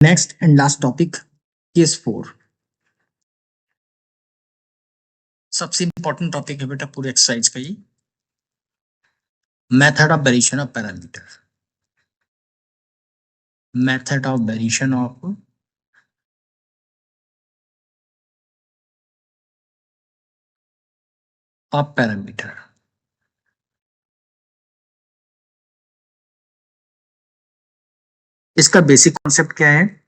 Next and last topic case 4। सबसे important topic है बेटा पूरे एक्सरसाइज का ये method of variation of parameter. Method of variation of parameter. इसका बेसिक कॉन्सेप्ट क्या है?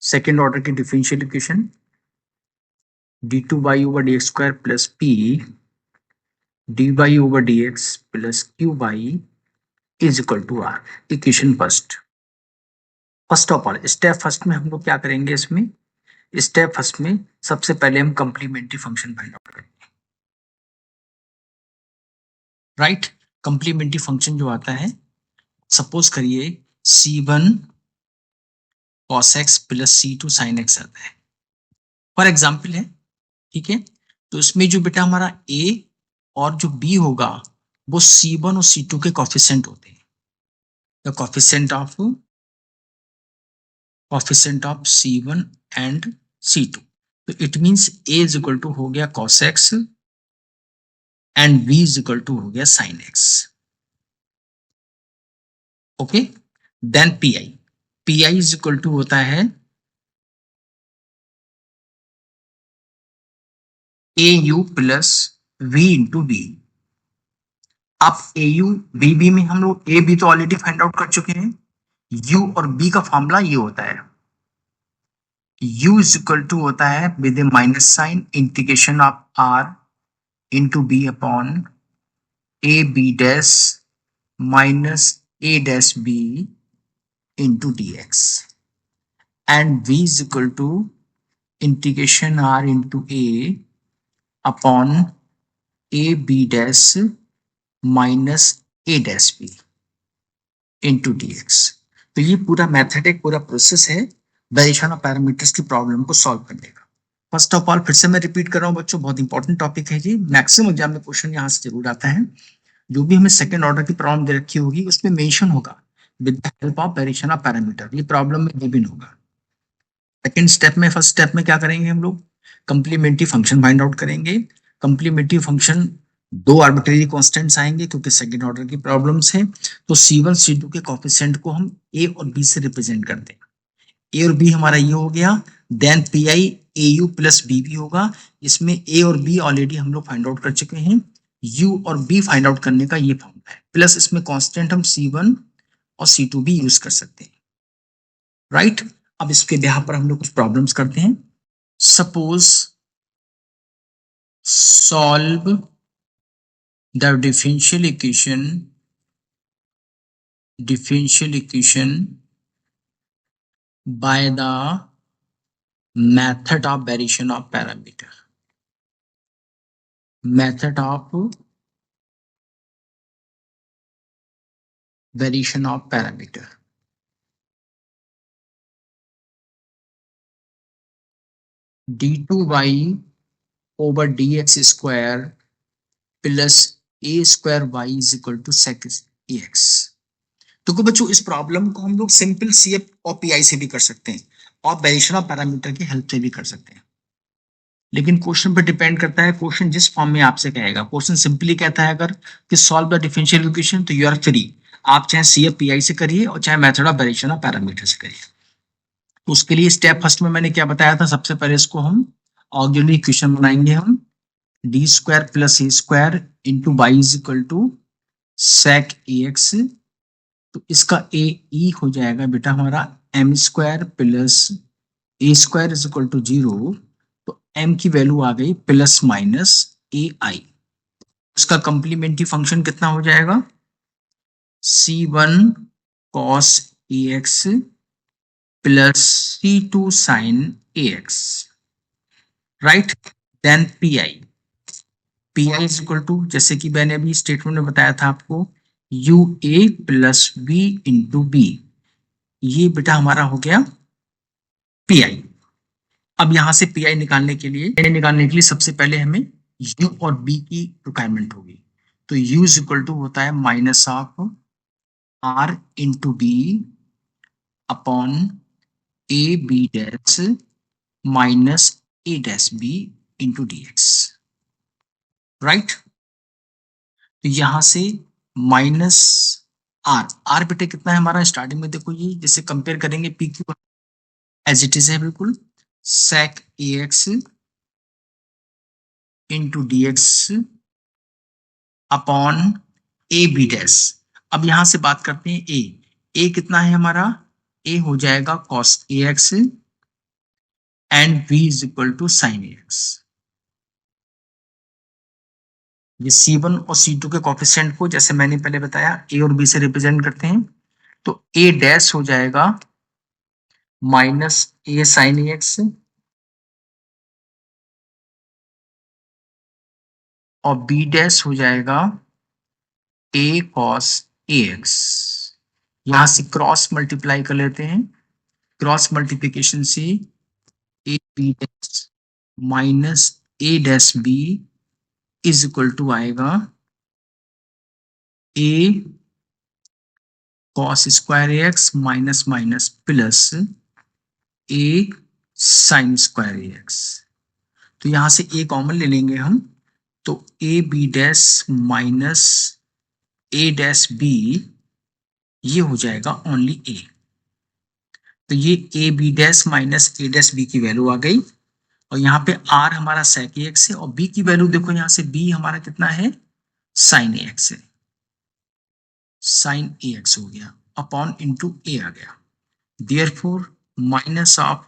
सेकेंड ऑर्डर की differential equation d2y/dx² plus p dy/dx plus qy is equal to r। Equation first of all step first में हम लोग क्या करेंगे? इसमें स्टेप फर्स्ट में सबसे पहले हम कंप्लीमेंट्री फंक्शन फाइंड आउट करेंगे। राइट, कंप्लीमेंट्री फंक्शन जो आता है, सपोज करिए c1 cos x plus c2 sin x आता है, फॉर एग्जाम्पल है। ठीक है, तो इसमें जो बेटा हमारा a और जो b होगा वो c1 और c2 के कोफिशिएंट होते हैं। The coefficient of c1 and c2, तो it means a is equal to हो गया cos x and b is equal to हो गया sin x। Okay, then P I is equal to होता है A you plus we into B. अब A U B B में हम लोग ए बी तो ऑलरेडी फाइंड आउट कर चुके हैं। यू और बी का फॉर्मूला ये होता है, यू इज इक्वल टू होता है with a minus sign integration of r into b upon A B dash minus A dash B into D x, and v is equal to integration r into a upon a b dash minus a dash b into dx। तो ये पूरा method एक पूरा process है variation of parameters की problem को solve करने का। फर्स्ट ऑफ ऑल फिर से मैं रिपीट कर रहा हूँ बच्चों, बहुत इंपॉर्टेंट टॉपिक है जी, मैक्सिमम एग्जाम में क्वेश्चन यहाँ से जरूर आता है। जो भी हमें सेकंड ऑर्डर की प्रॉब्लम दे रखी होगी उसमें मेंशन होगा with the help of variation of parameter, ये प्रॉब्लम में गिवन होगा। सेकेंड स्टेप में, फर्स्ट स्टेप में क्या करेंगे हम लोग? कंप्लीमेंट्री फंक्शन फाइंड आउट करेंगे। कंप्लीमेंट्री फंक्शन दो आर्बिट्रेरी कांस्टेंट्स आएंगे क्योंकि सेकंड ऑर्डर की प्रॉब्लम्स है, तो c1 c2 के कोफिशिएंट को हम a और b से रिप्रेजेंट करते हैं। a और b हमारा ये हो गया, then P i a you plus b भी होगा। इसमें a और b ऑलरेडी हम लोग फाइंड आउट कर चुके हैं, u और b फाइंड आउट करने का ये फॉर्मूला है, प्लस इसमें कांस्टेंट हम c1 और c2 भी यूज कर सकते हैं। राइट, अब इसके बिहार पर हम लोग कुछ प्रॉब्लम्स करते हैं। Suppose solve the differential equation by the method of variation of parameter। Method of variation of parameter. d2y/dx² plus a² y is equal to sec ax। तो बच्चों इस प्रॉब्लम को हम लोग सिंपल सीएफ और पीआई से भी कर सकते हैं और वेरिएशन ऑफ पैरामीटर की हेल्प से भी कर सकते हैं, लेकिन क्वेश्चन पर डिपेंड करता है क्वेश्चन जिस फॉर्म में आपसे कहेगा। क्वेश्चन सिंपली कहता है अगर कि सॉल्व द डिफरेंशियल इक्वेशन, तो यू आर फ्री, आप चाहे सीएफ पीआई से करिए और चाहे method of variation of parameter से करिए। तो उसके लिए स्टेप फर्स्ट में मैंने क्या बताया था, सबसे पहले इसको हम ऑक्सिलरी इक्वेशन बनाएंगे, हम d² plus a² into y is equal to sec ax। तो इसका ए ई हो जाएगा बेटा हमारा m² plus a² is equal to 0, तो m की वैल्यू आ गई प्लस माइनस ए आई। उसका कंप्लीमेंट्री फंक्शन कितना हो जाएगा? c1 cos ax plus c2 sin ax। Right, then P I is equal to, जैसे कि मैंने अभी स्टेटमेंट में बताया था आपको, u a plus b into b, ये बेटा हमारा हो गया पी आई। अब यहां से पी आई निकालने के लिए सबसे पहले हमें u और b की रिक्वायरमेंट होगी। तो u इज इक्वल टू होता है minus of r into b upon A B dash minus A dash B into D x, right. तो यहां से माइनस आर, आर बेटे कितना है हमारा स्टार्टिंग में, देखो ये जैसे कंपेयर करेंगे P Q as it is है बिल्कुल, sec A X into D X upon A B dash. अब यहां से बात करते हैं ए कितना है हमारा, ए हो जाएगा cos A x and b is equal to sine a x. ये C1 और C2 के कोफिशिएंट को जैसे मैंने पहले बताया ए और बी से रिप्रेजेंट करते हैं, तो ए डैश हो जाएगा minus A sign a x और बी डैश हो जाएगा ए कॉस ए एक्स। यहां से क्रॉस मल्टीप्लाई कर लेते हैं, क्रॉस मल्टीप्लिकेशन से a B dash minus A dash b is equal to आएगा a cos square a x minus minus plus a sine square a x. तो यहां से ए कॉमन ले लेंगे हम, तो a B dash minus A dash b ये हो जाएगा ओनली ए। तो ये a B dash minus A dash b की वैल्यू आ गई, और यहाँ पे आर हमारा सेक ए एक्स है और बी की वैल्यू देखो यहाँ से बी हमारा कितना है, साइन ए एक्स है, साइन ए एक्स हो गया अपॉन इंटू ए आ गया। Therefore minus of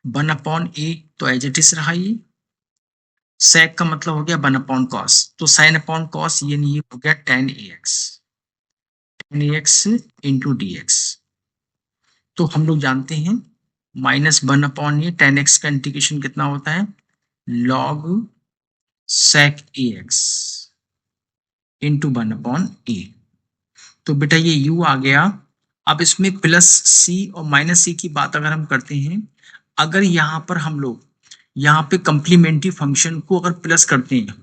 1 upon A, तो एज इट इज रहा ये, सेक का मतलब हो गया 1 अपॉन कॉस, तो साइन अपॉन कॉस ये नहीं हो गया टेन ए एक्स इंटू डी एक्स। तो हम लोग जानते हैं माइनस 1 अपॉन ये टेन एक्स का इंटीग्रेशन कितना होता है, log sec A X into 1 upon A. तो बेटा ये u आ गया। अब इसमें प्लस सी और माइनस सी की बात अगर हम करते हैं, अगर यहाँ पर हम लोग यहाँ पे कंप्लीमेंट्री फंक्शन को अगर प्लस करते हैं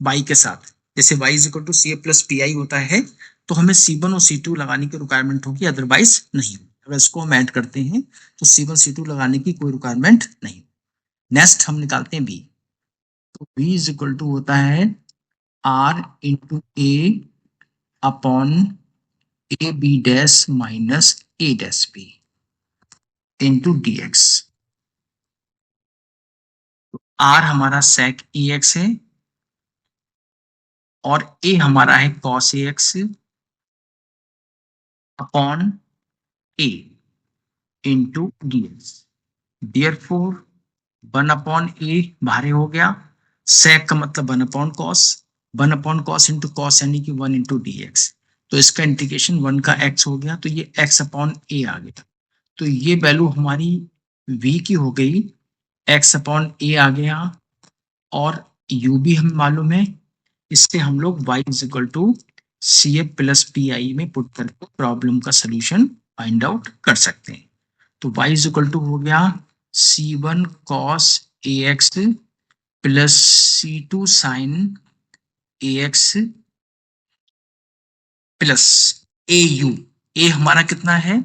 y के साथ, जैसे y is equal to c a plus P i होता है, तो हमें C1 और C2 लगाने की रिक्वायरमेंट होगी, अदरवाइज नहीं। अगर इसको हम ऐड करते हैं तो C1 C2 लगाने की कोई रिक्वायरमेंट नहीं। नेक्स्ट हम निकालते हैं b, तो b इज इक्वल टू होता है r into A upon A B dash minus A dash B into D X. आर हमारा सेक ए एक्स है और ए हमारा है cos A X upon A into D x. Therefore 1 upon A भारे हो गया, सेक का मतलब 1 upon cos, 1 upon cos into cos यानी कि 1 इंटू डी एक्स। तो इसका इंटीग्रेशन 1 का x हो गया, तो ये x अपॉन ए आ गया। तो ये वैल्यू हमारी v की हो गई, x अपॉन ए आ गया, और u भी हमें मालूम है, इससे हम लोग y is equal to c a plus P i में पुट करके प्रॉब्लम का सोल्यूशन फाइंड आउट कर सकते हैं। तो y इज इक्वल टू हो गया C1 cos ax plus C2 sin ax plus au। a हमारा कितना है,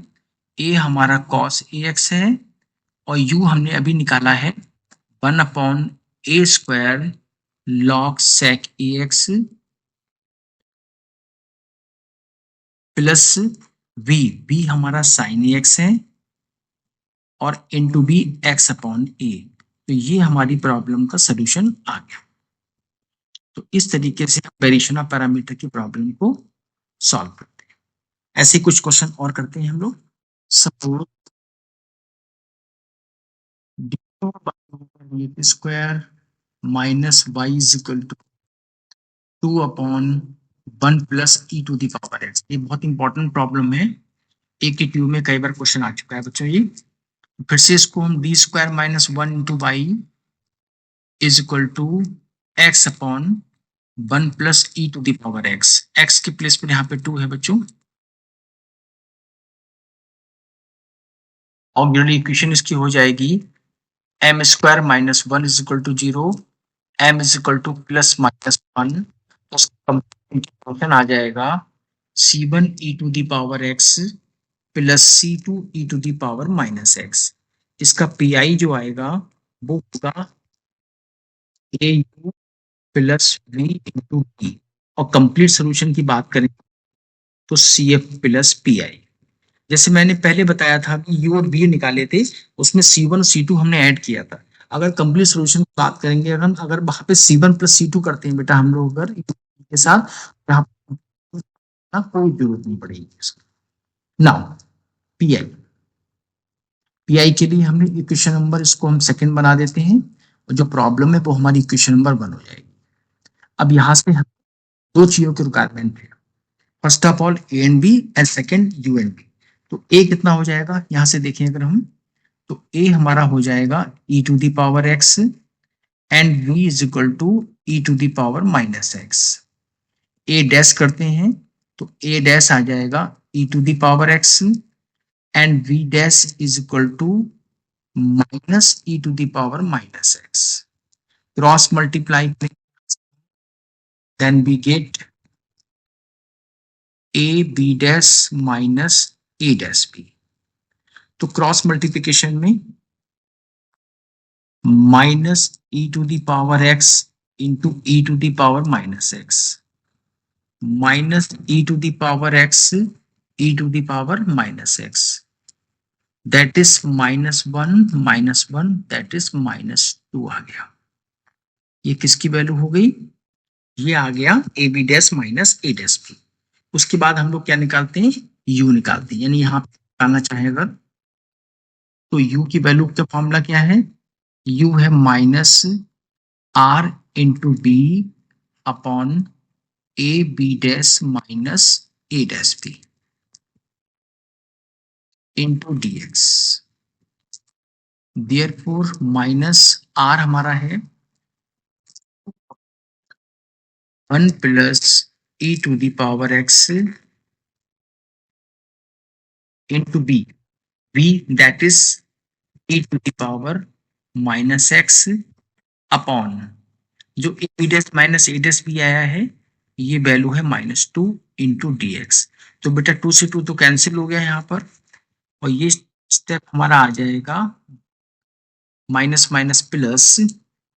a हमारा cos ax है और u हमने अभी निकाला है 1 upon A square log sec ax plus v हमारा sin ax है और into B X upon A. तो ये हमारी प्रॉब्लम का सोल्यूशन आ गया। तो इस तरीके से हम वेरिएशन ऑफ पैरामीटर की प्रॉब्लम को सॉल्व करते हैं। ऐसे कुछ क्वेश्चन और करते हैं हम लोग। Suppose square minus y is equal to 2 upon 1 plus e to the power x. ये बहुत इंपॉर्टेंट प्रॉब्लम है, एक ही ट्यूब में कई बार क्वेश्चन आ चुका है बच्चों। ये फिर से इसको हम d square minus 1 into y is equal to x upon 1 plus e to the power x. X के प्लेस पर यहाँ पे 2 है बच्चों। ऑक्सिलरी इक्वेशन इसकी हो जाएगी m square minus 1 is equal to 0, m is equal to plus minus 1, तो आ जाएगा C1 e to the power x plus c two e to the power minus x. इसका पी आई जो आएगा वो होगा a you plus we into d. और complete solution की बात करें तो C F plus P I. जैसे मैंने पहले बताया था कि यू और बी निकाले थे, उसमें सी वन सी टू हमने ऐड किया था। अगर कंप्लीट सोल्यूशन की बात करेंगे, अगर वहां पे सी वन प्लस सी टू करते हैं बेटा हम लोग, अगर के साथ यहाँ कोई जरूरत नहीं पड़ेगी इसकी। Now P I, P I के लिए हमने इक्वेशन नंबर, इसको हम सेकंड बना देते हैं और जो प्रॉब्लम है वो हमारी इक्वेशन नंबर वन हो जाएगी। अब यहाँ से दो चीजों की रिक्वायरमेंट है, first of all a and b and second u and b. तो ए कितना हो जाएगा, यहां से देखें अगर हम, तो ए हमारा हो जाएगा e to the power x and v is equal to e to the power minus x. A dash करते हैं तो ए डैश आ जाएगा e to the power x and v dash is equal to minus e to the power minus x. Cross multiply, then we get a b dash minus a dash b। तो cross multiplication में minus e to the power x into e to the power minus x, minus e to the power x e to the power minus x, that is minus one that is minus two आ गया। ये किसकी value हो गई, ये आ गया a B dash minus A dash b. उसके बाद हम लोग क्या निकालते हैं, यू निकालते हैं, यानी यहाँ पे निकालना चाहे अगर तो यू की वैल्यू का फॉर्मूला क्या है, यू है minus r into b upon A B dash minus A dash B into D x. Therefore minus r हमारा है 1 plus e to the power x into b, b that is e to the power minus x upon जो a B dash minus A dash b आया है, ये value है minus two into D x. तो बेटा to से to तो cancel हो गया यहाँ पर, और ये स्टेप हमारा आ जाएगा माइनस माइनस प्लस,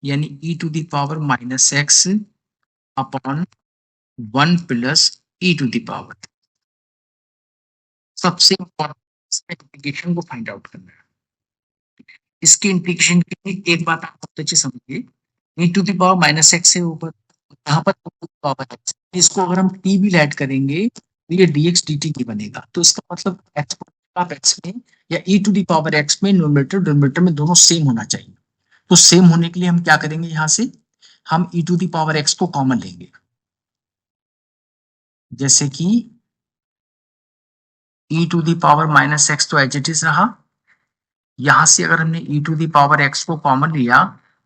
यानी e to the power minus x upon 1 plus e to the power. सबसे इंपॉर्टेंट इंटीग्रेशन को फाइंड आउट करना है। इसकी इंटीग्रेशन के लिए एक बात आप बहुत अच्छी समझिए, e to the power minus x से ऊपर यहाँ पर पावर एक्स, इसको अगर हम टी भी ऐड करेंगे तो ये dx dt नहीं बनेगा। तो इसका मतलब एक्स आप एक्स में या ई टू दी पावर एक्स में न्यूमरेटर डिनोमिनेटर में दोनों सेम होना चाहिए। तो सेम होने के लिए हम क्या करेंगे, यहां से हम e to the power x को कॉमन लेंगे, जैसे कि e to the power minus x तो एज इट इज रहा, यहां से अगर हमने e to the power x को कॉमन लिया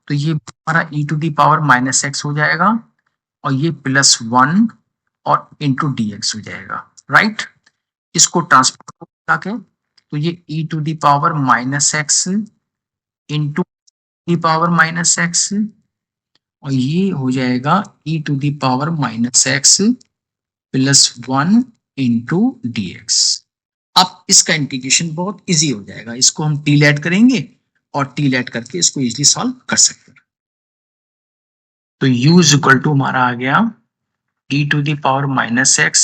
तो ये हमारा e to the power minus x हो जाएगा और ये प्लस वन और इंटू डी एक्स हो जाएगा, राइट। इसको ट्रांसफर करके तो ये e to the power minus x into the power minus x और ये हो जाएगा e to the power minus x plus one into D x. अब इसका इंटीग्रेशन बहुत इजी हो जाएगा, इसको हम टी ऐड करेंगे और टी ऐड करके इसको इजीली सॉल्व कर सकते हैं। तो u इज इक्वल टू हमारा आ गया e to the power minus x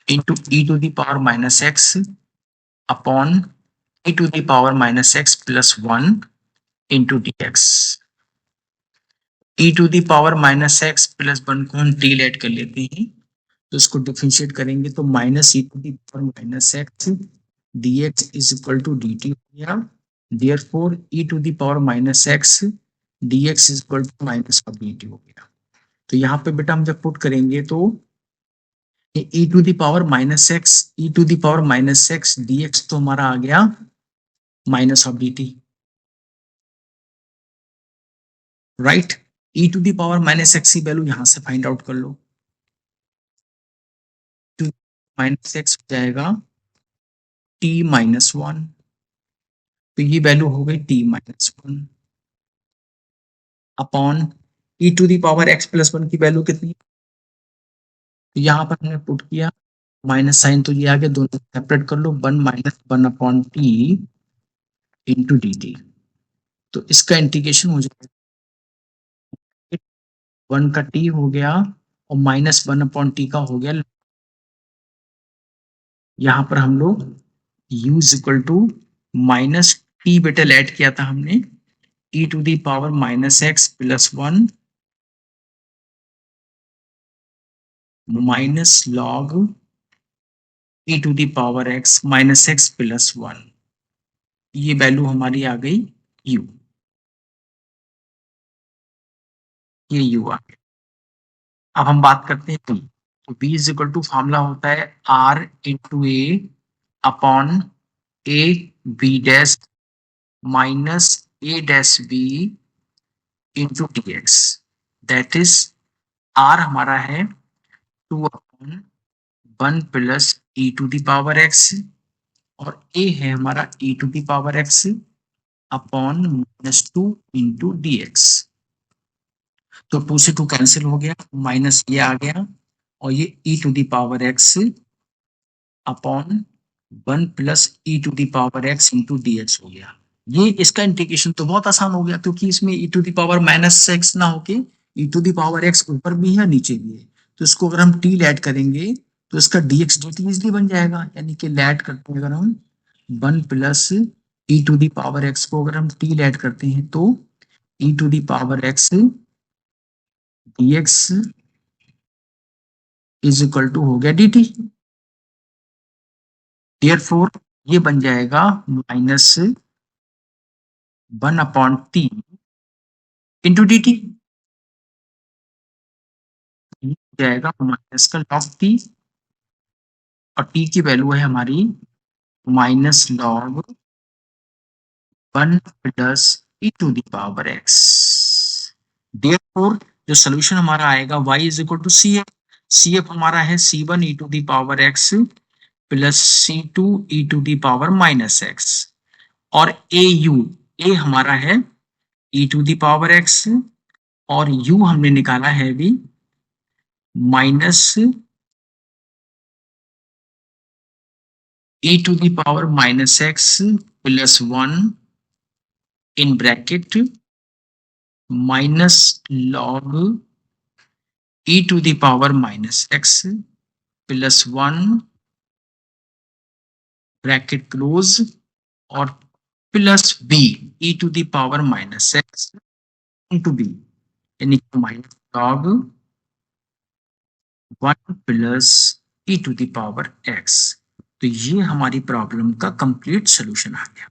into e to the power minus x upon e to the power minus x plus one into D x. E to the power minus x plus one को हम T add कर लेते हैं, तो इसको differentiate करेंगे तो minus e to the power minus x d x is equal to d t हो गया। Therefore e to the power minus x d x is equal to minus of d t हो गया। तो यहाँ पे बेटा हम जब पुट करेंगे तो e to the power minus x e to the power minus x d x तो हमारा आ गया minus of d t, right. E to the power minus x की वैल्यू यहां से फाइंड आउट कर लो, माइनस एक्स हो जाएगा टी माइनस वन, तो ये वैल्यू हो गई t minus one upon e to the power x plus one की वैल्यू कितनी, तो यहां पर हमने पुट किया माइनस साइन तो ये आ गया, दोनों सेपरेट कर लो, 1 - 1/t इंटू डी टी। तो इसका इंटीग्रेशन हो जाएगा, 1 का t हो गया और -1/t का हो गया। यहाँ पर हम लोग u is equal to minus t बेटा ऐड किया था हमने, e⁻⁻x+1 माइनस लॉग e⁻x-x+1, ये वैल्यू हमारी आ गई u, ये u आ गया। अब हम बात करते हैं b। तो b is equal to formula होता है r into A upon A B dash minus A dash B into D x. That is r हमारा है 2/1 प्लस e⁻x और a है हमारा e⁻x upon -2 into D x. तो 2 से 2 कैंसिल हो गया, माइनस ये आ गया और ये e⁻x upon 1 plus e⁻x into D x हो गया। ये इसका इंटीग्रेशन तो बहुत आसान हो गया, क्योंकि इसमें e⁻−x ना होके e⁻x ऊपर भी है नीचे भी है। तो इसको अगर हम t ऐड करेंगे तो इसका dx dt इजली बन जाएगा, यानी कि ऐड करते हैं अगर हम 1 प्लस e⁻x को अगर हम t ऐड करते हैं तो e⁻x dx is equal to हो गया dt। देयरफॉर ये बन जाएगा -1/t इंटू डी टी, जाएगा माइनस का लॉग टी और टी की वैल्यू है हमारी -log 1 प्लस e⁻x। देयरफॉर जो सोल्यूशन हमारा आएगा y is equal to c f. C f हमारा है c1 e⁻x plus c2 e⁻−x और ए हमारा है e⁻x और u हमने निकाला है भी minus e⁻−x plus 1 in bracket minus log e⁻−x plus 1 bracket close और plus b e⁻−x into b, यानी माइनस लॉग 1 प्लस e⁻x। तो ये हमारी प्रॉब्लम का कंप्लीट सोल्यूशन आ गया।